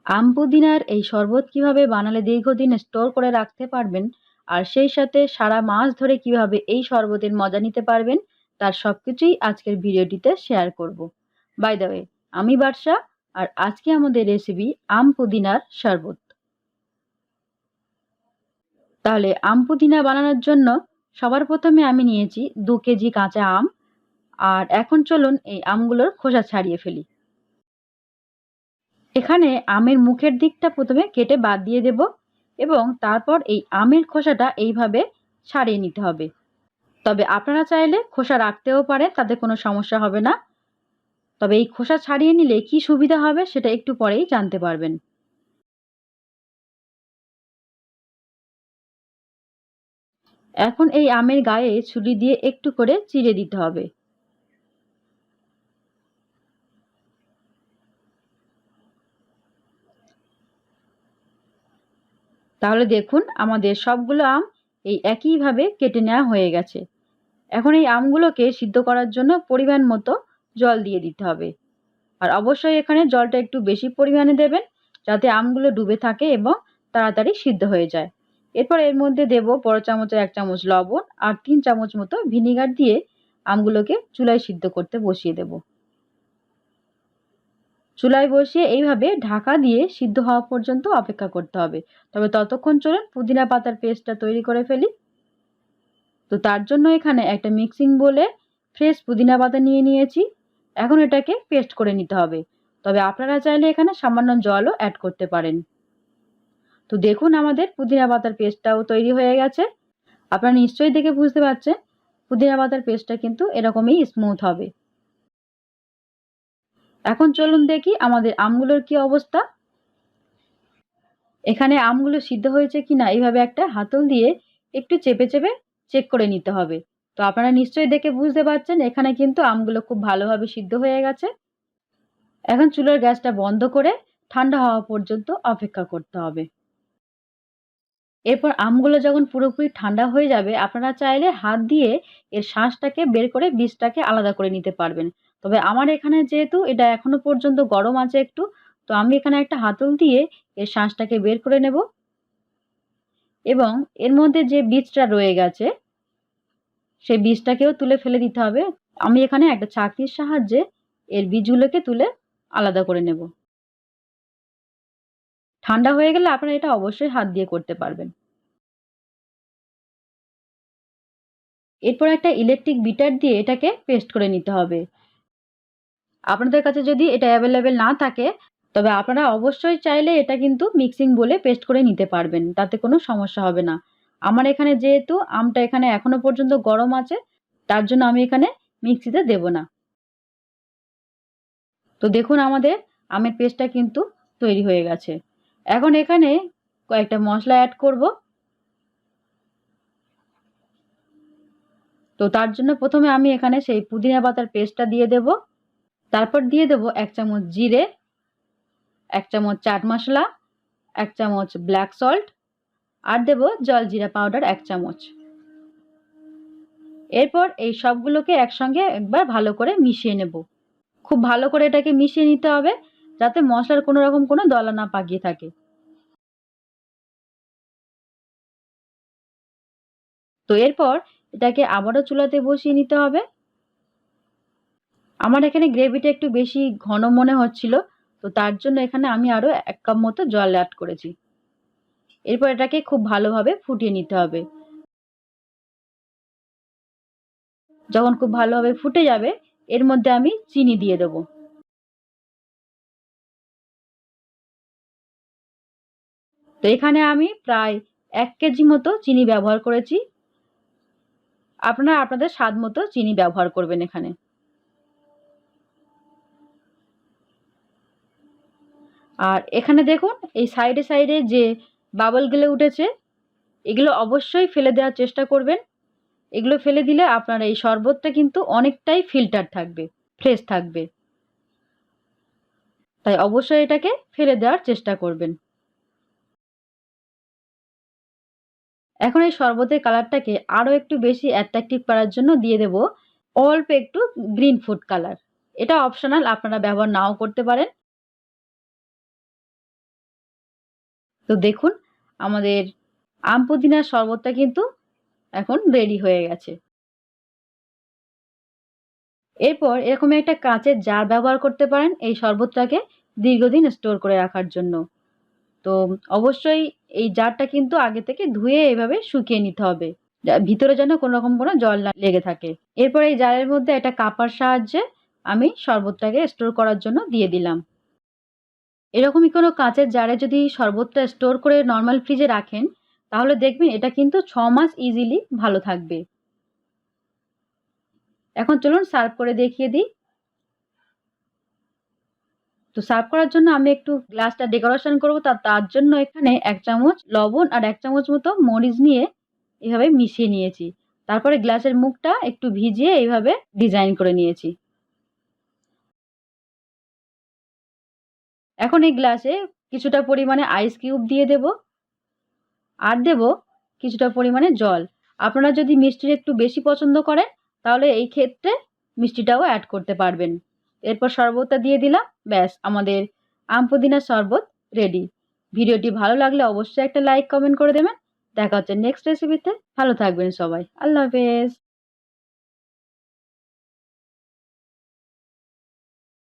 আম পুদিনার এই শরবত কিভাবে বানালে দীর্ঘদিন স্টোর করে রাখতে পারবেন আর সেই সাথে সারা মাস ধরে কিভাবে এই শরবতের মজা নিতে পারবেন তার সবকিছুই আজকের ভিডিওটিতে শেয়ার করব। বাই দ্য ওয়ে, আমি বর্ষা আর আজকে আমাদের রেসিপি আম পুদিনার শরবত। তাহলে আম পুদিনা বানানোর জন্য সবার প্রথমে আমি নিয়েছি 2 কেজি কাঁচা আম। আর এখন চলুন এই আমগুলোর খোসা ছাড়িয়ে ফেলি। এখানে আমের মুখের দিকটা প্রথমে কেটে বাদ দিয়ে দেব এবং তারপর এই আমের খোসাটা এইভাবে ছাড়িয়ে নিতে হবে। তবে আপনারা চাইলে খোসা রাখতেও পারেন, তাতে কোনো সমস্যা হবে না। তবে এই খোসা ছাড়িয়ে নিলে কি সুবিধা হবে সেটা একটু পরেই জানতে পারবেন। এখন এই আমের গায়ে ছুরি দিয়ে একটু করে চিড়ে দিতে হবে। তাহলে দেখুন আমাদের সবগুলো আম এই একইভাবে কেটে নেওয়া হয়ে গেছে। এখন এই আমগুলোকে সিদ্ধ করার জন্য পরিমাণ মতো জল দিয়ে দিতে হবে। আর অবশ্যই এখানে জলটা একটু বেশি পরিমাণে দেবেন, যাতে আমগুলো ডুবে থাকে এবং তাড়াতাড়ি সিদ্ধ হয়ে যায়। এরপর এর মধ্যে দেব বড় চামচের 1 চামচ লবণ আর 3 চামচ মতো ভিনিগার দিয়ে আমগুলোকে চুলায় সিদ্ধ করতে বসিয়ে দেব। চুলায় বসিয়ে এইভাবে ঢাকা দিয়ে সিদ্ধ হওয়া পর্যন্ত অপেক্ষা করতে হবে। তবে ততক্ষণ চলুন পুদিনা পাতার পেস্টটা তৈরি করে ফেলি। তো তার জন্য এখানে একটা মিক্সিং বোলে ফ্রেশ পুদিনা পাতা নিয়ে নিয়েছি। এখন এটাকে পেস্ট করে নিতে হবে। তবে আপনারা চাইলে এখানে সামান্য জলও অ্যাড করতে পারেন। তো দেখুন আমাদের পুদিনা পাতার পেস্টটাও তৈরি হয়ে গেছে। আপনারা নিশ্চয়ই দেখে বুঝতে পারছেন পুদিনা পাতার পেস্টটা কিন্তু এরকমই স্মুথ হবে। এখন চলুন দেখি আমাদের আমগুলোর কি অবস্থা। এখানে আমগুলো সিদ্ধ হয়েছে কিনা এইভাবে একটা হাতল দিয়ে একটু চেপে চেপে চেক করে নিতে হবে। তো আপনারা নিশ্চয়ই দেখে বুঝতে পারছেন এখানে কিন্তু আমগুলো খুব ভালোভাবে সিদ্ধ হয়ে গেছে। এখন চুলার গ্যাসটা বন্ধ করে ঠান্ডা হওয়া পর্যন্ত অপেক্ষা করতে হবে। এরপর আমগুলো যখন পুরোপুরি ঠান্ডা হয়ে যাবে, আপনারা চাইলে হাত দিয়ে এর শাঁসটাকে বের করে বীজটাকে আলাদা করে নিতে পারবেন। তবে আমার এখানে যেহেতু এটা এখনো পর্যন্ত গরম আছে একটু, তো আমি এখানে একটা হাতল দিয়ে এর শাঁসটাকে বের করে নেব এবং এর মধ্যে যে বীজটা রয়ে গেছে সেই বীজটাকেও তুলে ফেলে দিতে হবে। আমি এখানে একটা ছাঁকনির সাহায্যে এর বীজগুলোকে তুলে আলাদা করে নেব। ঠান্ডা হয়ে গেলে আপনারা এটা অবশ্যই হাত দিয়ে করতে পারবেন। এরপর একটা ইলেকট্রিক বিটার দিয়ে এটাকে পেস্ট করে নিতে হবে। আপনাদের কাছে যদি এটা অ্যাভেলেবেল না থাকে, তবে আপনারা অবশ্যই চাইলে এটা কিন্তু মিক্সিং বলে পেস্ট করে নিতে পারবেন, তাতে কোনো সমস্যা হবে না। আমার এখানে যেহেতু আমটা এখানে এখনো পর্যন্ত গরম আছে, তার জন্য আমি এখানে মিক্সিতে দেব না। তো দেখুন আমাদের আমের পেস্টটা কিন্তু তৈরি হয়ে গেছে। এখন এখানে কয়েকটা মশলা অ্যাড করব। তো তার জন্য প্রথমে আমি এখানে সেই পুদিনা পাতার পেস্টটা দিয়ে দেব। তারপর দিয়ে দেব 1 চামচ জিরে, 1 চামচ চাট মশলা, 1 চামচ ব্ল্যাক সল্ট আর দেব জলজিরা পাউডার 1 চামচ। এরপর এই সবগুলোকে একসঙ্গে একবার ভালো করে মিশিয়ে নেব। খুব ভালো করে এটাকে মিশিয়ে নিতে হবে, যাতে মশলার কোনো রকম কোনো দলা না পাকিয়ে থাকে। তো এরপর এটাকে আবারও চুলাতে বসিয়ে নিতে হবে। আমার এখানে গ্রেভিটা একটু বেশি ঘন মনে হচ্ছিল, তো তার জন্য এখানে আমি আরও 1 কাপ মতো জল অ্যাড করেছি। এরপর এটাকে খুব ভালোভাবে ফুটিয়ে নিতে হবে। যখন খুব ভালোভাবে ফুটে যাবে, এর মধ্যে আমি চিনি দিয়ে দেব। তো এখানে আমি প্রায় 1 কেজি মতো চিনি ব্যবহার করেছি। আপনারা আপনাদের স্বাদ মতো চিনি ব্যবহার করবেন এখানে। আর এখানে দেখুন এই সাইডে সাইডে যে বাবলগুলো উঠেছে, এগুলো অবশ্যই ফেলে দেওয়ার চেষ্টা করবেন। এগুলো ফেলে দিলে আপনার এই শরবতটা কিন্তু অনেকটাই ফিল্টার থাকবে, ফ্রেশ থাকবে। তাই অবশ্যই এটাকে ফেলে দেওয়ার চেষ্টা করবেন। এখন এই শরবতের কালারটাকে আরও একটু বেশি অ্যাট্রাকটিভ করার জন্য দিয়ে দেব অল্প একটু গ্রিন ফুড কালার। এটা অপশনাল, আপনারা ব্যবহার নাও করতে পারেন। তো দেখুন আমাদের আম পুদিনার শরবতটা কিন্তু এখন রেডি হয়ে গেছে। এরপর এরকম একটা কাঁচের জার ব্যবহার করতে পারেন এই শরবতটাকে দীর্ঘদিন স্টোর করে রাখার জন্য। তো অবশ্যই এই জারটা কিন্তু আগে থেকে ধুয়ে এভাবে শুকিয়ে নিতে হবে। ভিতরে যেন কোনোরকম কোনো জল না লেগে থাকে। এরপর এই জারের মধ্যে একটা কাপার সাহায্যে আমি শরবতটাকে স্টোর করার জন্য দিয়ে দিলাম। এরকমই কোনো কাঁচের জারে যদি শরবতটা স্টোর করে নরমাল ফ্রিজে রাখেন, তাহলে দেখবেন এটা কিন্তু ৬ মাস ইজিলি ভালো থাকবে। এখন চলুন সার্ভ করে দেখিয়ে দিই। তো সার্ভ করার জন্য আমি একটু গ্লাসটা ডেকোরেশন করব, তার জন্য এখানে ১ চামচ লবণ আর ১ চামচ মতো মরিচ নিয়ে এভাবে মিশিয়ে নিয়েছি। তারপরে গ্লাসের মুখটা একটু ভিজিয়ে এইভাবে ডিজাইন করে নিয়েছি। এখন এই গ্লাসে কিছুটা পরিমাণে আইস কিউব দিয়ে দেব আর দেব কিছুটা পরিমাণে জল। আপনারা যদি মিষ্টির একটু বেশি পছন্দ করেন তাহলে এই ক্ষেত্রে মিষ্টিটাও অ্যাড করতে পারবেন। এরপর শরবতটা দিয়ে দিলাম। ব্যাস আমাদের আম পুদিনার শরবত রেডি। ভিডিওটি ভালো লাগলে অবশ্যই একটা লাইক কমেন্ট করে দেবেন। দেখা হচ্ছে নেক্সট রেসিপিতে। ভালো থাকবেন সবাই। আল্লাহ হাফেজ।